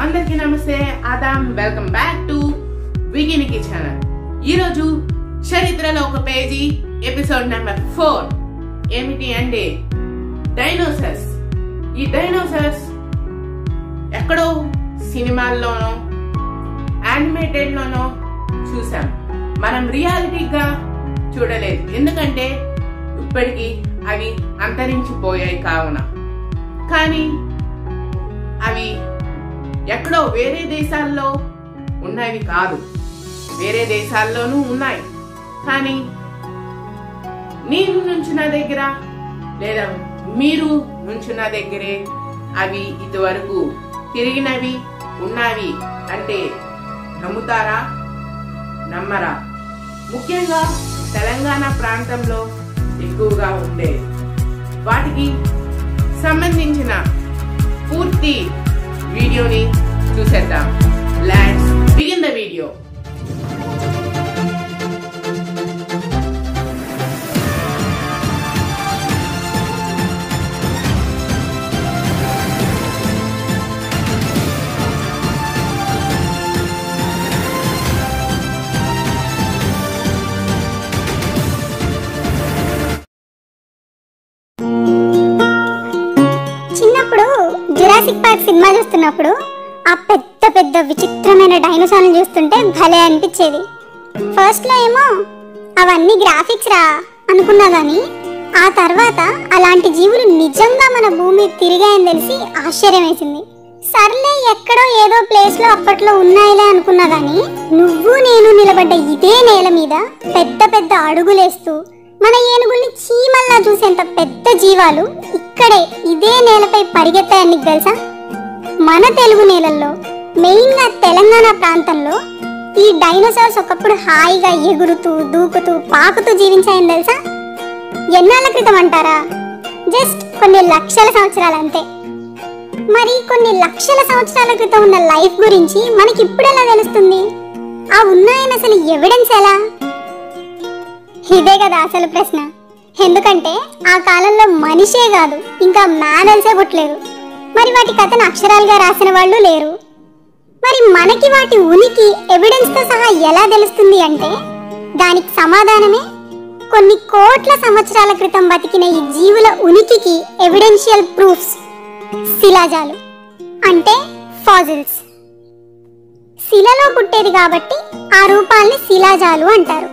అందరికీ నమస్తే Adam welcome back to Wiki channel. ఈరోజు చరిత్రలో ఒక పేజీ ఎపిసోడ్ నెంబర్ 4 ఏమిటి అంటే డైనోసార్స్. ఈ డైనోసార్స్ ఎక్కడో సినిమాల్లోనో యానిమేటెడ్ లోనో చూసాం, మనం రియాలిటీగా చూడలేదు. ఎందుకంటే ఇప్పటికీ అవి అంతరించిపోయాయి కావున. కానీ అవి ఎక్కడో వేరే దేశాల్లో ఉన్నవి కాదు, వేరే దేశాల్లోనూ ఉన్నాయి. కానీ నేను నుంచున్న దగ్గర లేదా మీరు నుంచున్న దగ్గరే అవి ఇదివరకు తిరిగినవి ఉన్నవి అంటే నమ్ముతారా నమ్మరా? ముఖ్యంగా తెలంగాణ ప్రాంతంలో ఎక్కువగా ఉండేది. వాటికి సంబంధించిన పూర్తి వీడియోని చూసేద్దాం. Let's begin the video. Jurassic park cinema చూస్తున్నప్పుడు ఆ పెద్ద పెద్ద విచిత్రమైన డైనోసార్లు చూస్తుంటే భలే అనిపించేది. ఫస్ట్ లో ఏమో అవన్నీ గ్రాఫిక్స్ రా అనుకున్నా గానీ ఆ తర్వాత అలాంటి జీవులు నిజంగా మన భూమి తిరిగాయని తెలిసి ఆశ్చర్యం వేసింది. సర్లే ఎక్కడో ఏదో ప్లేస్ లో అప్పట్లో ఉన్నాయిలే అనుకున్నా గానీ నువ్వు నేను నిలబడ్డ ఇదే నేల మీద పెద్ద పెద్ద అడుగులేస్తూ మన ఏనుగుల్ని చీమల్లా చూసేంత పెద్ద జీవాలు ఇక్కడే ఇదే నేలపై పరిగెత్తాయని తెలుసా? మన తెలుగు నేలల్లో మెయిన్ గా తెలంగాణ ప్రాంతంలో ఈ డైనోసార్స్ ఒకప్పుడు హాయిగా ఎగురుతూ దూకుతూ పాకుతూ జీవించాయని తెలుసా? ఎన్నాళ్ళ క్రితం అంటారా? జస్ట్ కొన్ని లక్షల సంవత్సరాలు అంతే. మరి కొన్ని లక్షల సంవత్సరాల క్రితం ఉన్న లైఫ్ గురించి మనకి ఇప్పుడు ఎలా తెలుస్తుంది? ఆ ఉన్నాయని అసలు ఎవిడెన్స్ ఎలా? ఇదే కదా అసలు ప్రశ్న. ఎందుకంటే ఆ కాలంలో మనిషే కాదు ఇంకా మ్యామల్సే పుట్టలేదు. మరి వాటి కథను అక్షరాలుగా రాసిన వాళ్ళు లేరు. మరి మనకి వాటి ఉనికి ఎవిడెన్స్ తో సహా ఎలా తెలుస్తుంది అంటే దానికి సమాధానమే కొన్ని కోట్ల సంవత్సరాల క్రితం బతికిన ఈ జీవుల ఉనికికి ఎవిడెన్షియల్ ప్రూఫ్స్, శిలాజాలు అంటే ఫాజిల్స్. శిలలో పుట్టేది కాబట్టి ఆ రూపాల్ని శిలాజాలు అంటారు.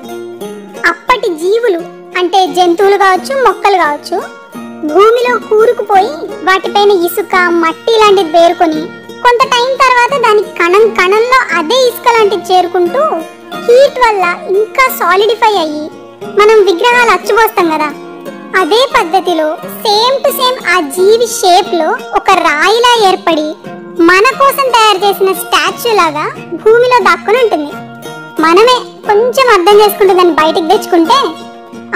అప్పటి జీవులు అంటే జంతువులు కావచ్చు మొక్కలు కావచ్చు భూమిలో కూరుకుపోయి వాటిపైన ఇసుక మట్టి లాంటిది పేరుకొని కొంత టైం తర్వాత దాని కణం కణంలో అదే ఇసుక లాంటిది చేరుకుంటూ హీట్ వల్ల ఇంకా సాలిడిఫై అయ్యి మనం విగ్రహాలు అచ్చుపోస్తాం కదా, అదే పద్ధతిలో సేమ్ టు సేమ్ ఆ జీవి షేప్ లో ఒక రాయిలా ఏర్పడి మన కోసం తయారు చేసిన స్టాచ్యూ లాగా భూమిలో దాక్కుని ఉంటుంది. మనమే కొంచెం అర్థం చేసుకుంటే దాన్ని బయటికి తెచ్చుకుంటే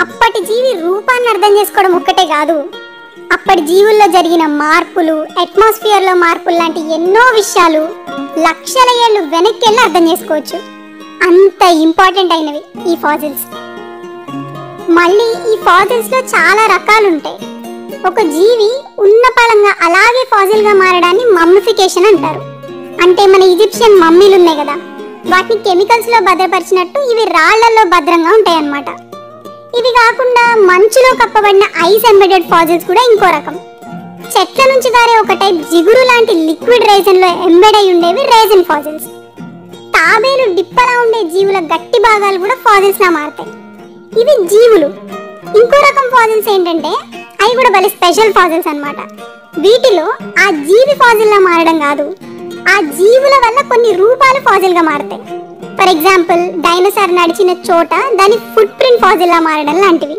అప్పటి జీవి రూపాన్ని అర్థం చేసుకోవడం ఒక్కటే కాదు, అప్పటి జీవుల్లో జరిగిన మార్పులు, అట్మాస్ఫియర్ లో మార్పులు లాంటి ఎన్నో విషయాలు లక్షల ఏళ్ళు వెనక్కి వెళ్ళి అర్థం చేసుకోవచ్చు. అంత ఇంపార్టెంట్ అయినవి ఈ ఫాజిల్స్. మళ్ళీ ఈ ఫాజిల్స్ లో చాలా రకాలు ఉంటాయి. ఒక జీవి ఉన్న పళంగా అలాగే ఫాజిల్ గా మారడాన్ని మమ్మిఫికేషన్ అంటారు. అంటే మన ఈజిప్షియన్ మమ్మీలు ఉన్నాయి కదా, వాటిని కెమికల్స్ లో భద్రపరిచినట్టు ఇవి రాళ్లలో భద్రంగా ఉంటాయి అన్నమాట. ఇవి కాకుండా మంచులో కప్పబడిన ఐస్ ఎంబెడెడ్ ఫాజిల్స్ కూడా ఇంకో రకం. చెట్ల నుంచి గారే ఒక టైప్ జిగురు లాంటి లిక్విడ్ రేజన్ లో ఎంబెడ్ అయి ఉండేవి రేజన్ ఫాజిల్స్. తాబేలు డిప్పలా ఉండే జీవుల గట్టి భాగాలు కూడా ఫాజిల్స్ లా మారుతాయి. ఇవి జీవులు. ఇంకో రకం ఫాజిల్స్ ఏంటంటే అవి కూడా భలే స్పెషల్ ఫాజిల్స్ అన్నమాట. వీటిలో ఆ జీవి ఫాజిల్ లా మారడం కాదు, ఆ జీవుల వల్ల కొన్ని రూపాలు ఫాజిల్ గా మారుతాయి. ఫర్ ఎగ్జాంపుల్ డైనోసార్ నడిచిన చోట దాని ఫుట్ ప్రింట్ ఫాజిల్ లా మారడం లాంటివి.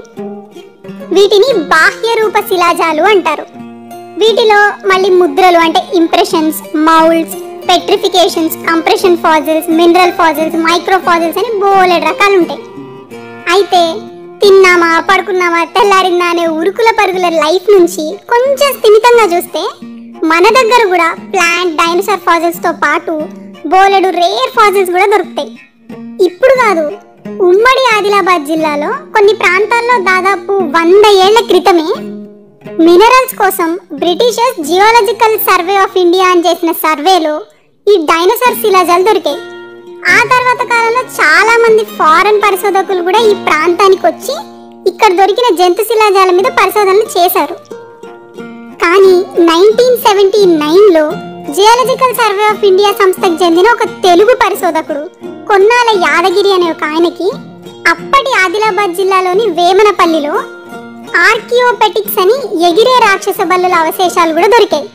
వీటిని బాహ్య రూప శిలాజాలు అంటారు. వీటిలో మళ్ళీ ముద్రలు అంటే impressions, moulds, petrifications, compression fossils, mineral fossils, micro fossils అని బోలెడు రకాలు ఉంటాయి. అయితే తిన్నామా పడుకున్నామా తెల్లారిందా అనే ఉరుకుల పరుగుల లైఫ్ నుంచి కొంచెం స్థిమితంగా చూస్తే మన దగ్గర కూడా ప్లాంట్ డైనోసార్ ఫాజిల్స్ తో పాటు బోలెడు రేర్ ఫాజిల్స్ కూడా దొరుకుతాయి. ఇప్పుడు కాదు, ఉమ్మడి ఆదిలాబాద్ జిల్లాలో కొన్ని ప్రాంతాల్లో దాదాపు 100 ఏళ్ల క్రితమే మినరల్స్ కోసం Britishers geological survey of India అని చేసిన సర్వేలో ఈ డైనోసార్ శిలాజాలు దొరికాయి. ఆ తర్వాత కాలంలో చాలా మంది ఫారెన్ పరిశోధకులు కూడా ఈ ప్రాంతానికి వచ్చి ఇక్కడ దొరికిన జంతు శిలాజాల మీద పరిశోధనలు చేశారు. కానీ 1979లో జియాలజికల్ సర్వే ఆఫ్ ఇండియా సంస్థకు చెందిన ఒక తెలుగు పరిశోధకుడు కొన్నాల యాదగిరి అనే ఒక ఆయనకి అప్పటి ఆదిలాబాద్ జిల్లాలోని వేమనపల్లిలో ఆర్కియోపెటిక్స్ అని ఎగిరే రాక్షస బల్లుల అవశేషాలు కూడా దొరికాయి.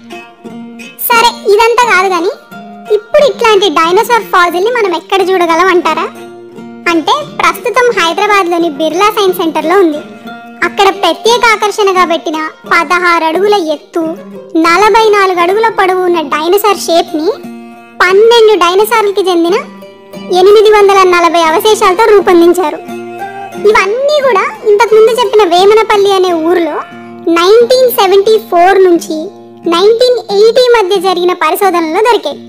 సరే, ఇదంతా కాదు కానీ ఇప్పుడు ఇట్లాంటి డైనోసార్ ఫాజిల్ని మనం ఎక్కడ చూడగలం అంటారా? అంటే ప్రస్తుతం హైదరాబాద్లోని బిర్లా సైన్స్ సెంటర్లో ఉంది. అక్కడ ప్రత్యేక ఆకర్షణగా పెట్టిన 16 అడుగుల ఎత్తు 44 అడుగుల పొడవు ఉన్న డైనోసార్ షేప్ని 12 డైనోసార్లకి చెందిన 840 అవశేషాలతో రూపొందించారు. ఇవన్నీ కూడా ఇంతకుముందు చెప్పిన వేమనపల్లి అనే ఊరిలో 1974 నుంచి 1980 మధ్య జరిగిన పరిశోధనలో దొరికాయి.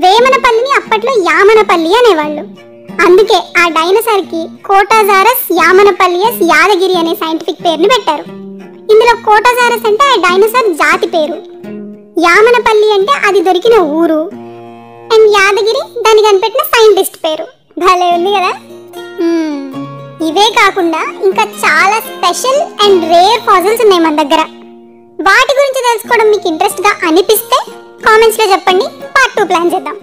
వేమనపల్లిని అప్పట్లో యామనపల్లి అనేవాళ్ళు. అందుకే ఆ డైనోసార్కి కోటాజారస్ యామనపల్లియస్ యాదగిరి అనే సైంటిఫిక్ పేరుని పెట్టారు. ఇందులో కోటాజారస్ అంటే ఆ డైనోసార్ జాతి పేరు, యామనపల్లి అంటే అది దొరికిన ఊరు, అండ్ యాదగిరి దాన్ని కనిపెట్టిన సైంటిస్ట్ పేరు. భలే ఉంది కదా. ఇవే కాకుండా ఇంకా చాలా స్పెషల్ అండ్ రేర్ ఫాజిల్స్ ఉన్నాయి మన దగ్గర. వాటి గురించి తెలుసుకోవడం మీకు ఇంట్రెస్ట్ గా అనిపిస్తే కామెంట్స్ లో చెప్పండి. పార్ట్ 2 ప్లాన్ చేద్దాం.